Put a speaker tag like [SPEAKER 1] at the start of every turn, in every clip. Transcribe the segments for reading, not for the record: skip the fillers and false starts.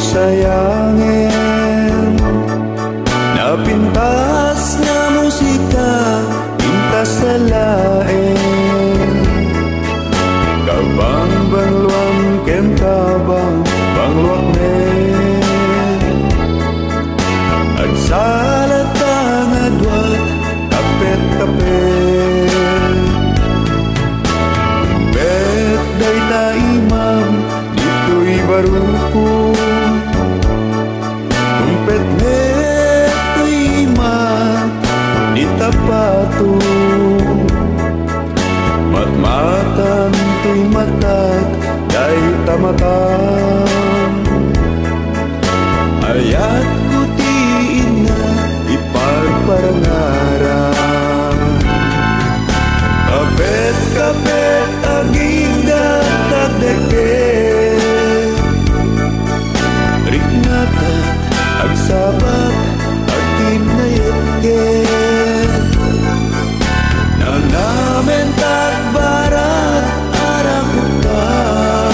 [SPEAKER 1] sayangin. Napintas nga musika, pintas sa lain. Kabang bangluam ken kabang bangluak men. Agsalat ang adwat, kapet-kapet. Bet day na imam, dito'y baruko. Kumpet net to'y imam, di tapato. Matmatan to'y matat, day tamatan. Ayat ko tiin na ipagparangaran. Kapet-kapet aginda tagdeket. Riknatat agsabat aginayetket. Nanamen tagbarat arakutan.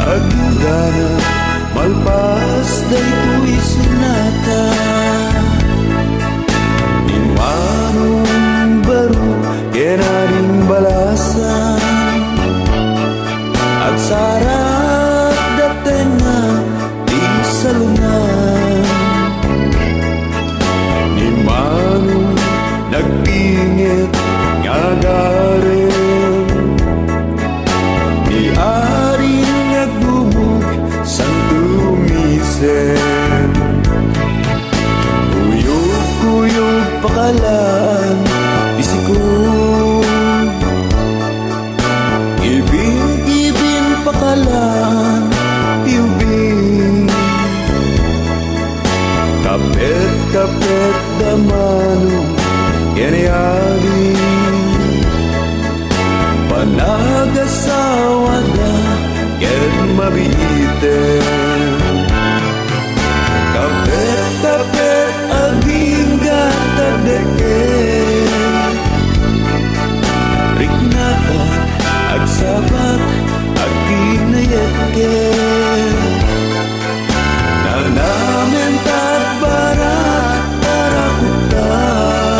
[SPEAKER 1] Aginda na malpas daytoy sunata. Di manong baru kenaring balasan. Agsarat dateng nga di salungan. Di manong nagpingit nga garen. Di aring nagdumog sang tumisen. Kuyog-kuyog pakalaan bisikog. Ibin-ibin pakalaan piubing. Kapet-kapet damanong yanayabing. Panagasawa na ken mabiiten. Kapet-kapet agingga tagdeket. Riknata agsabat aginayetket. Nanamen tagbarat arakutan.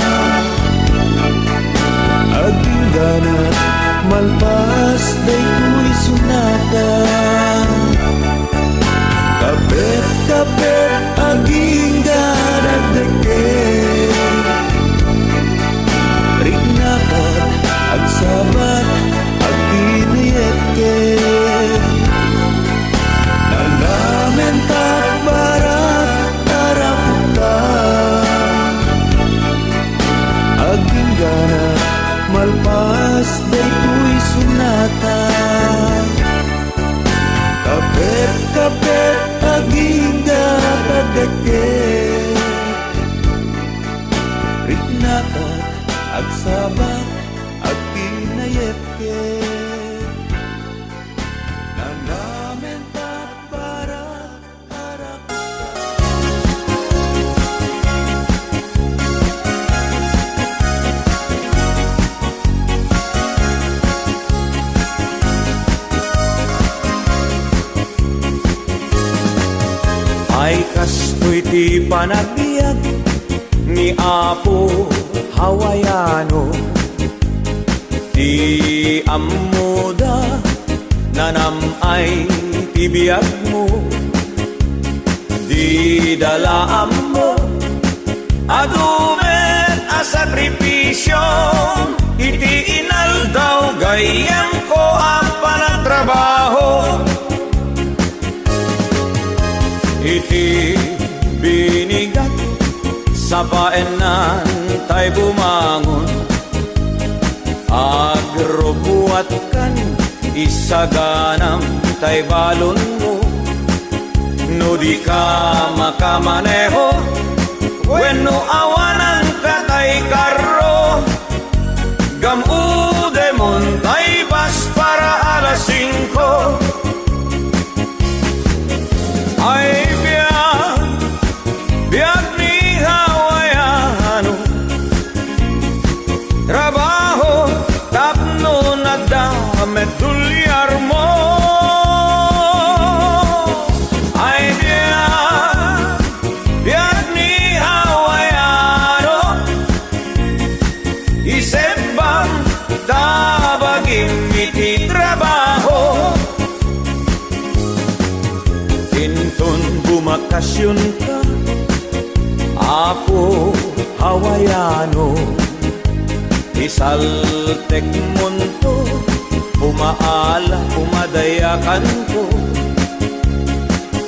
[SPEAKER 1] Agingga na malpas daytoy sunata. Kapet-kapet agingga tagdeket. Riknakat agsabat aginayetket. Nanamen tagbarat arakutan. Agingga na malpas daytoy sunata. Kapet-kapet agingga tagdeket. Riknakat agsabat aginayetket. Nanamen tagbarat arakutan.
[SPEAKER 2] Ay kastoy ti panagbiag ni Apo Hawaiano. Di amuda nanamay ti biag mo. Di dalaam mo adumen a sakripisyo. Iti inaldaw gayem ko ang panagtrabaho. Iti binigat sa paenan tay bumangon. Agrubuat kan isaganam tay balon mo. No di ka makamaneho wenno awanan ka tay karro. Gamude mon tay bas para alas 5. Ay biag ni Hawaiano. Trabaho tapno nagdamet dulyar mo. bumakasyon ka, Apo Hawaiano, isaltek munto, umaala, umadayakan ko.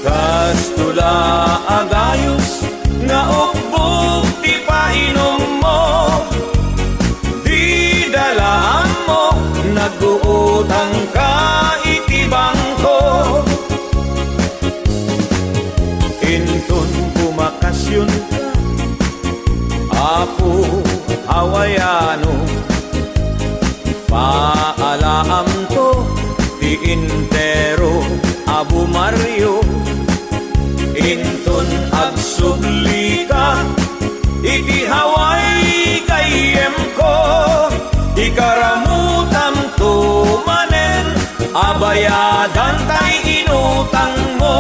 [SPEAKER 2] Kastula agayos, nga ukbog ti painom mo, di dalaan mo, nag-uutang ka itibang ko. Intun bumakasyon ka, Apo Hawaiano, paalaam to ti intero Abu Mario. Intun agsubli ka, iti Hawaii kayem ko, ikaramutam to manen, abayadan tay inutang mo.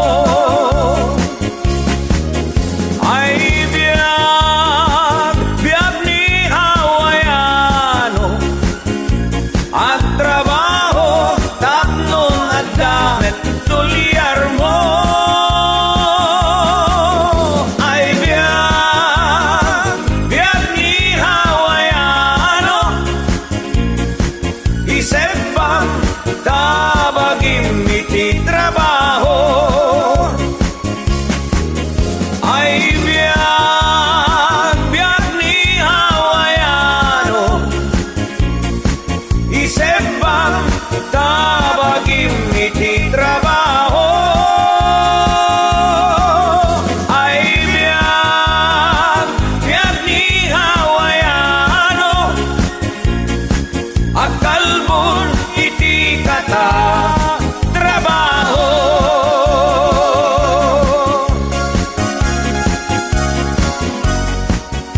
[SPEAKER 2] Ay biyag ni Hawaiano, at trabaho tapnon at damit tulyar mo. Ay biyag ni Hawaiano, isebang tabagim iti trabaho. Ay biyag ni Hawaiano, isebang tabagim iti trabaho. Ay biyag ni Hawaiano, at kalbon iti kata trabaho.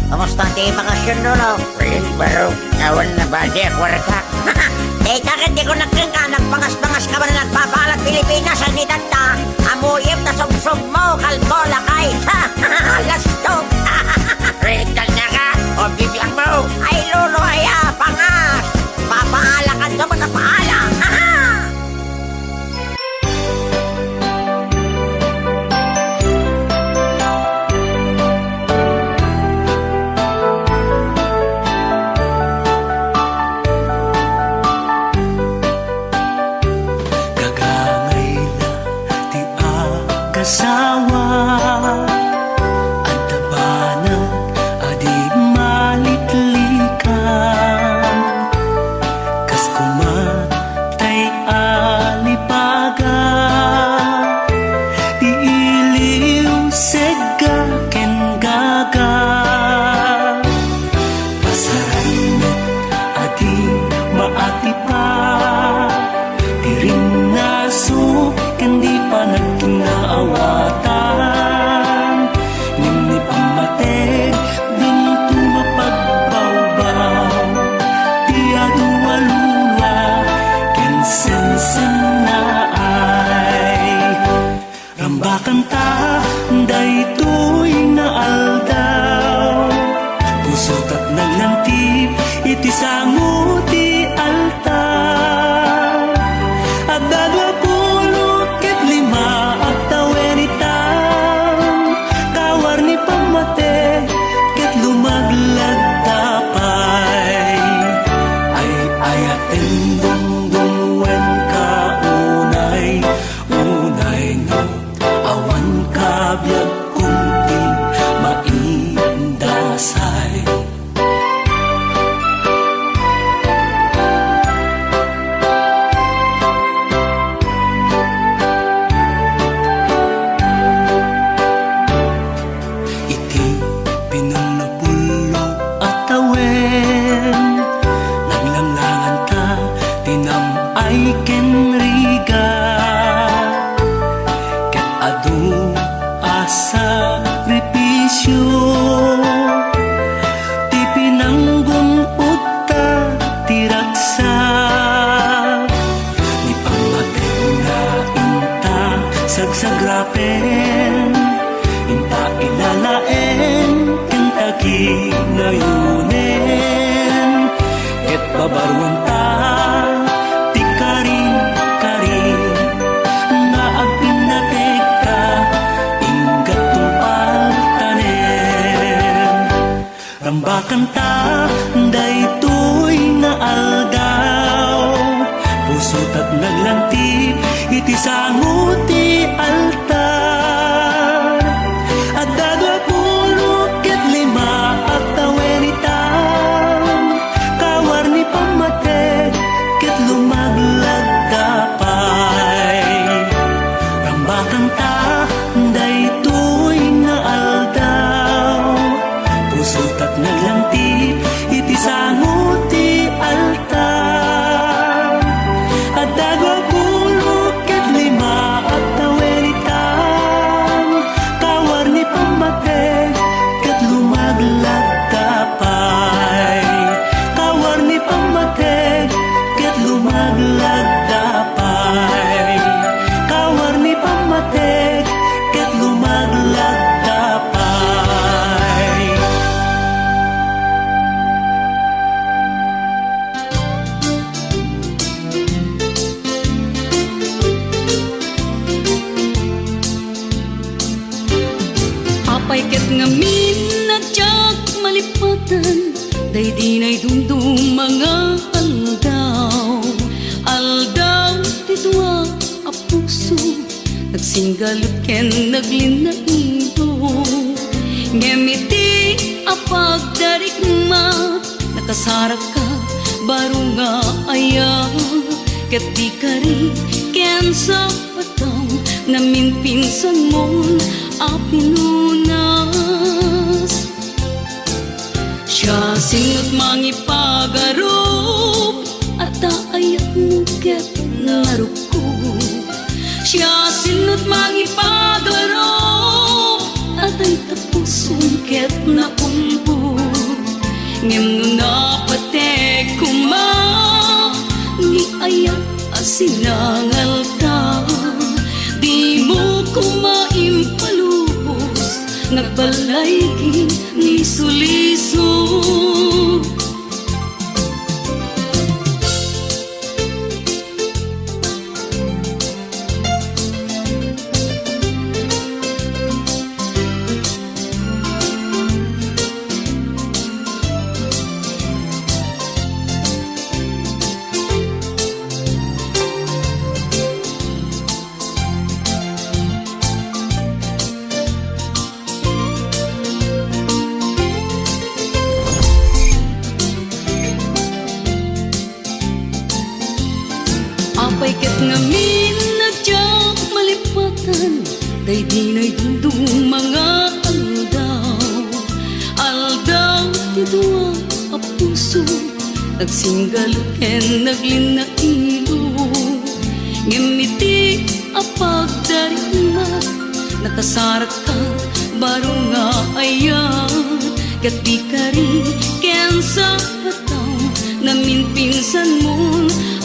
[SPEAKER 3] Kamusta ang bakasyon lolo? Pero awan na ba di kwarta? Eh takit di ko nagkingka, nagpangas-pangas ka ba na nagpapalat Pilipinas ang nidanda? Amuyip na sub-sub mo, kalbo lakay. Lastog. Rekal na ka, o bibiyang mo. Ay lolo aya, pangas. Papaalakan to mo na paala.
[SPEAKER 1] Gagangay na ti agasawa, ang tabanan adi malitlikan. Kas kumatay alibaga, ti iliw sega ken gaga. Pasaran adi maatipa, tiring naso kandi pa nagkinaawatan. Nini pamateg din tumapagbaw-baw, ti aduwalula ken sensen na ay. Rambakan ta daytoy na aldaw, pusot at naglantip iti sango ti altar. At dagapulot ket lima at tawen itang, kawar ni pamate ket lumaglag tapay. Ay ayaten dungdungwen ka unay, unay no awan kabyag kunti maindasay. Iti pinulupulo at tawen, naglamlangan ka, tinamay ken riga. Ket adu asa sakripisyo, ti pinanggun utta tiraksa. Ni pamatay na inta sagsagrapen, inta ilalaen kentaki ngayunen. Ket babaruan ta ti kari-kari, nga agpinatek ka inggat iti sanguti altar. At dadwa pulo ket lima at taweritam, kawarni pamatek ket lumaglag tapay. Rambakan ta daytoy nga aldaw, pusot at naglantip iti sanguti altar. At dagwa pulo ket lima at taweritam, kawarni pamatek ket lumaglag tapay. Kawarni pamatek ket lumaglag tapay. Kawarni pamatek ket lumaglag tapay.
[SPEAKER 4] Apay ket ngamin nadyak malipatan, day dinay dumdum mga aldaw. Aldaw ti duwa a puso, nagsinggalut ken naglinaido. Ngemiti a pagdarigma, nakasarak ka baro nga aya. Ket di kari ken sa pataw, namin pinsan mo a pinunas. Siya singot mangipagarop, at ayat mo ket naruko. Siya singot mangipagarop, at ay tapusong ket naumbo. Ngem no napatek kuma, ni ayat asinangal ka. Di mo kumaimpalubos, nagbalaygi ni suliso. Apay ket ngamin nadyak malipatan, day dinay dumdum mga aldaw. Aldaw ti duwa a puso, nagsinggalut ken naglinailo. Ngemiti a pagdaringa, nakasarak ka baro nga aya. Ket di kari ken sa pataw, namin pinsan mo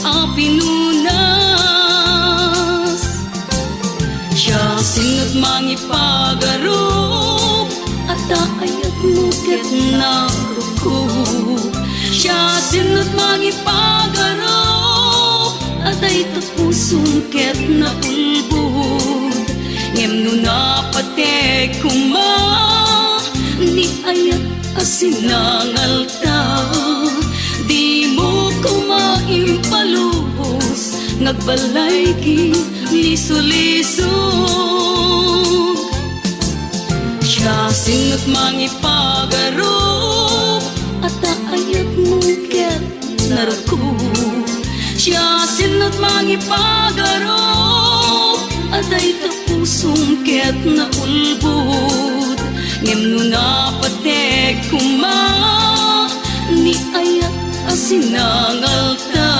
[SPEAKER 4] a pinunas. Siya singot mangipagarop, at ayat mo ket naruko. Siya singot mangipagarop, at ay tapusong ket naulbod. Ngem no napatek kuma, ni ayat asinangal ta. Di mo kumaimpalubos, nagbalaygi ni sulisog. Siya singot mangipagarop, at ayat mo ket naruko. Siya singot mangipagarop, at ay tapusong ket naulbod. Ngem no napatek kuma, ni ayat asinangal ta.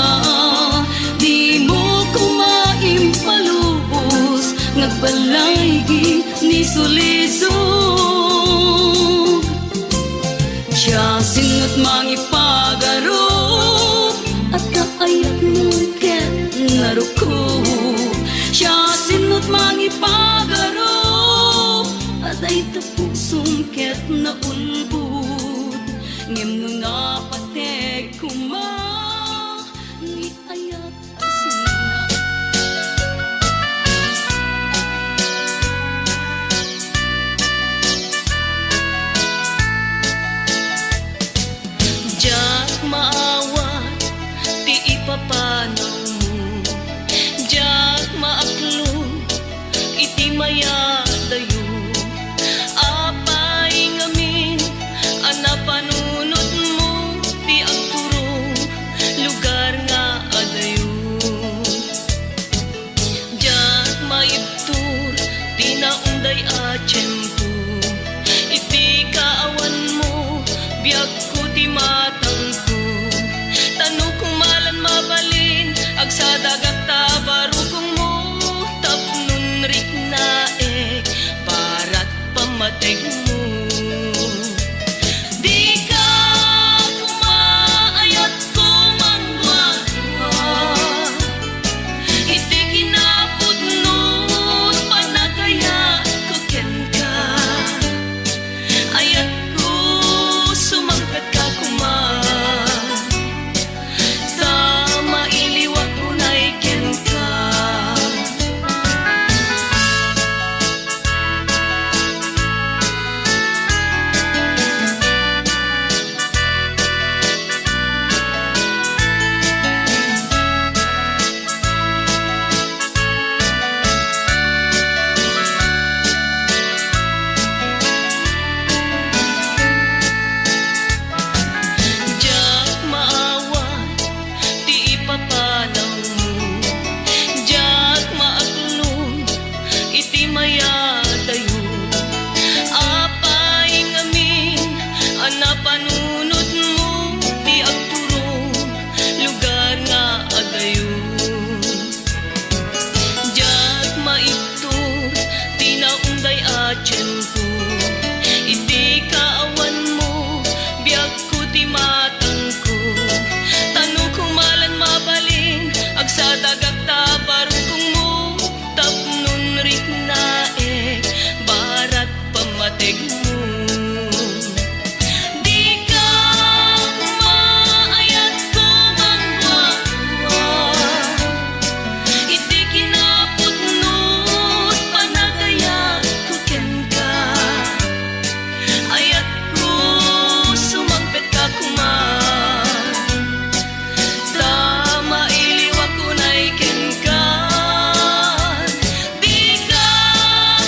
[SPEAKER 4] Di mo kumaimpalubos, nagbalaygi ni sulisog. Siya singot mangipagarop, at kaayat mo ket naruko. Siya singot mangipagarop, at ay tapusong ket naulbod. Ngem no napatek kuma, ni ayat asinangal. Diyak maawat, di ipapanaw mo. Diyak maawat, pamateg mo. Di ka kumaayat ko mangwa-ngwa, iti kinapudnot panagaya ko ken ka. Ayat ko sumangkat ka kuma, ta mailiwat unay ken ka. Diyak maawat, ti ipapalaw mo. Diyak maaklong, iti mayadayo. Apay ngamin, anapanunot mo, ti agturong, lugar nga adayo. Diyak maibtur, tinaunday atyan ko. Iti kaawan mo, biyag ko ti matang ko. Tanong kung malan mabalin, agsadagag tabarong kung mo, tapnon rit naek, barat pamateg mo. Di ka kumaayat ko mangwa-ngwa, iti kinapudnot panagaya ko ken ka. Ayat ko sumangpet ka kuma, ta mailiwat ko na'y ken ka. Di ka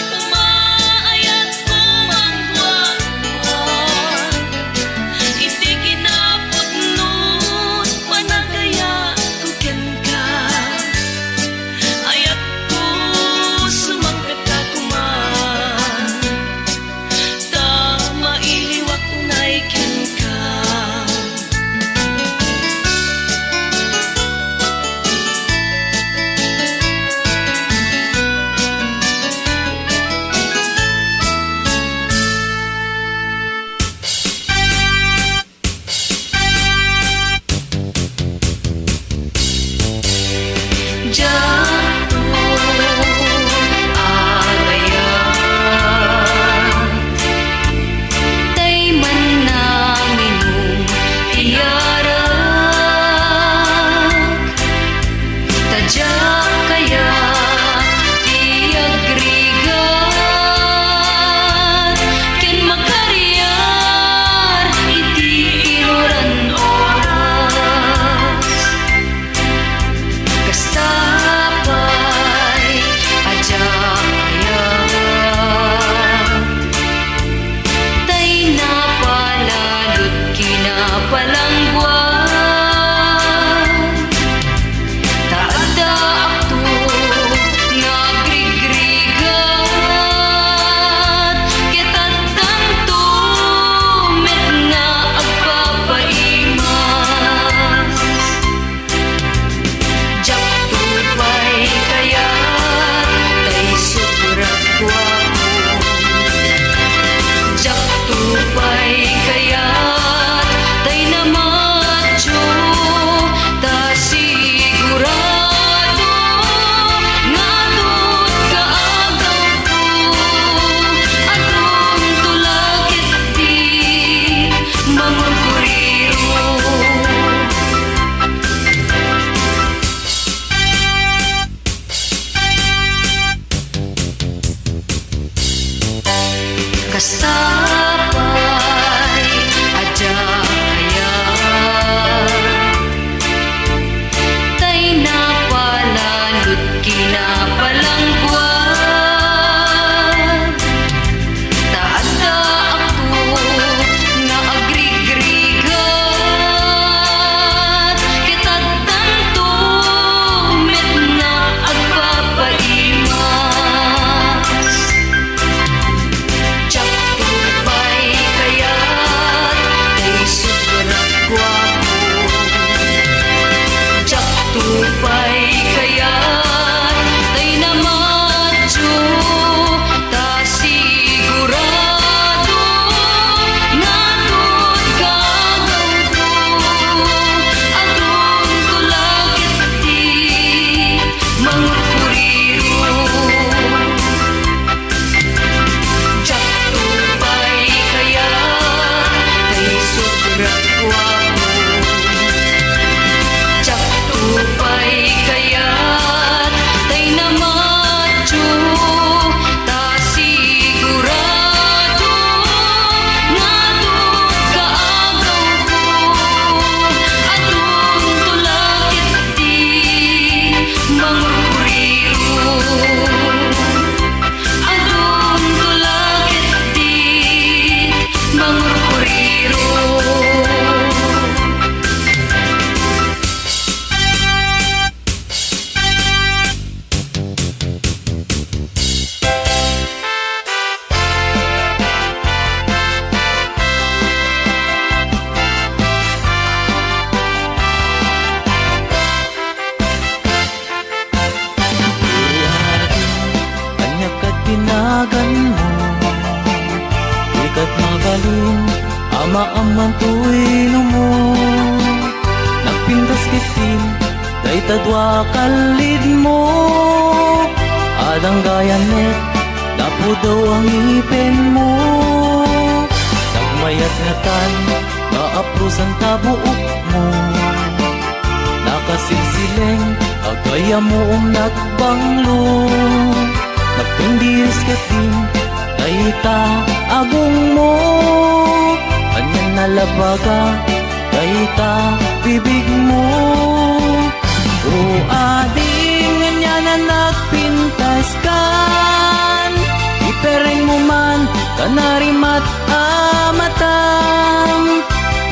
[SPEAKER 4] kumaayat ko mangwa-ngwa, iti kinapudnot panagaya ko ken ka. Ayat ko sumangpet ka kuma, ta mailiwat unay ken ka. Diyak agayat, tay man naminong iyarak. Tadyak kaya iagrigat, ken makariyar iti inuran oras. Kastapay adyak kayat, tay napalalot kinapalangguan. Taada akto nagrigrigat, ketat tanto met nga agpapaimas. Diyak tupay kayat, tay sobrang gwapo. Diyak tupay kayat, tay namadyo, ta sigurado nga do't kaagaw ko. Adong tulakit di mangurkuriro. Kasapay adyak kayat, tay napalalot kinapalangguan. Taada ako nga agrigrigat, ketat tanto met nga agpapaimas. Diyak ta sigurado nga doon kaagaw ko atong tulakit di manguriro atong tulakit di manguriro.
[SPEAKER 1] Kanya kat tinagan mo, ikat mabalin, ama-amang tuwino mo. Nagpintas kitin, day tadwa kalid mo. Adang gayanet, dapo daw ang ipin mo. Nagmayat nga tan, naaprusan tabuok mo. Nakasilsileng, agaya mo nagbanglo. Nagpindiris ka din, dayta agong mo. Kanyan nalabaga, dayta bibig mo. O ading, nga na nagpintas kan. Ipereng mo man, kanarimat amatam.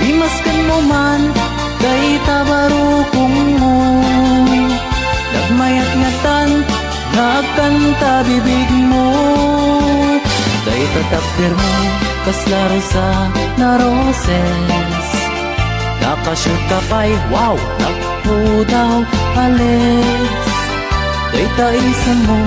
[SPEAKER 1] Limaskan mo man, dayta barukong mo. Nagmayat nga tan, nagkanta bibig mo. Dayta takder mo, kaslaro sa na roses. Nakashoot ka pa'y, wow, nagpo daw palets. Dayta isa mo,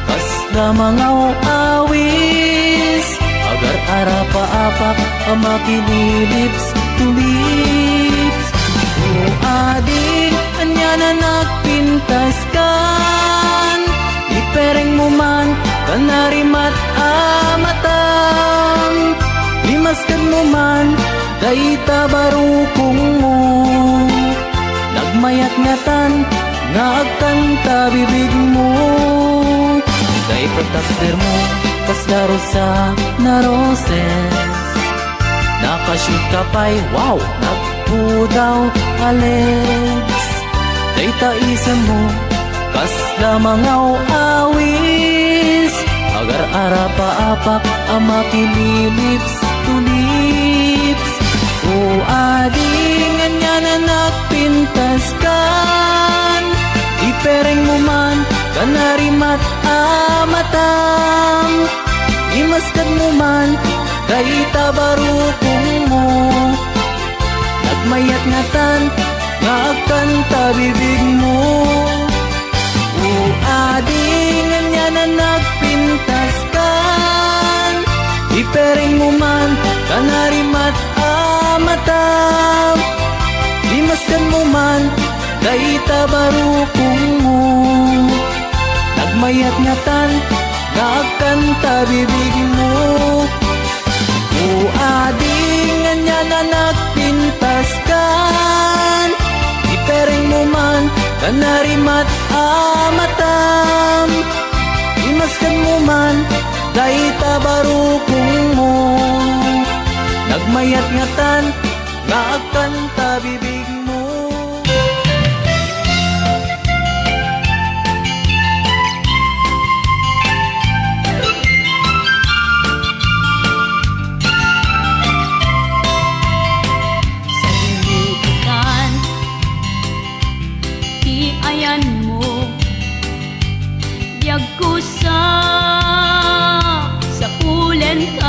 [SPEAKER 1] kasla mga awis. Agar arapa-apak, amakililips to lips. O ading, anya na nagpintas kan. Ipereng mo man, kanarimat amatam. Limaskan mo man, dayta barukong mo. Nagmayat nga tan, nagkanta bibig mo. Dayta takder mo, kaslaro sa na roses. Nakashoot ka pa'y, wow, nagpudaw Alex. Dayta isa mo, kasla mga awis. Agar arapa-apak, amakililips to lips. O ading, anya na nagpintas kan. Ipereng mo man, kanarimat amatam. Imaskan mo man, dayta barukong mo. Nagmayat nga tan, nagkanta bibig mo. O ading, anya na nagpintas kan. Ipereng mo man, kanarimat amatam. Limaskan mo man, dayta barukong mo. Nagmayat nga tan, nagkanta bibig mo. O ading, anya na nagpintas kan. Ipereng mo man, kanarimat amatam. Imaskan mo man, dayta barukong mo. Nagmayat nga tan, nagkanta bibig mo.
[SPEAKER 4] Sa ayan mo, biyag ko sa pulen ka.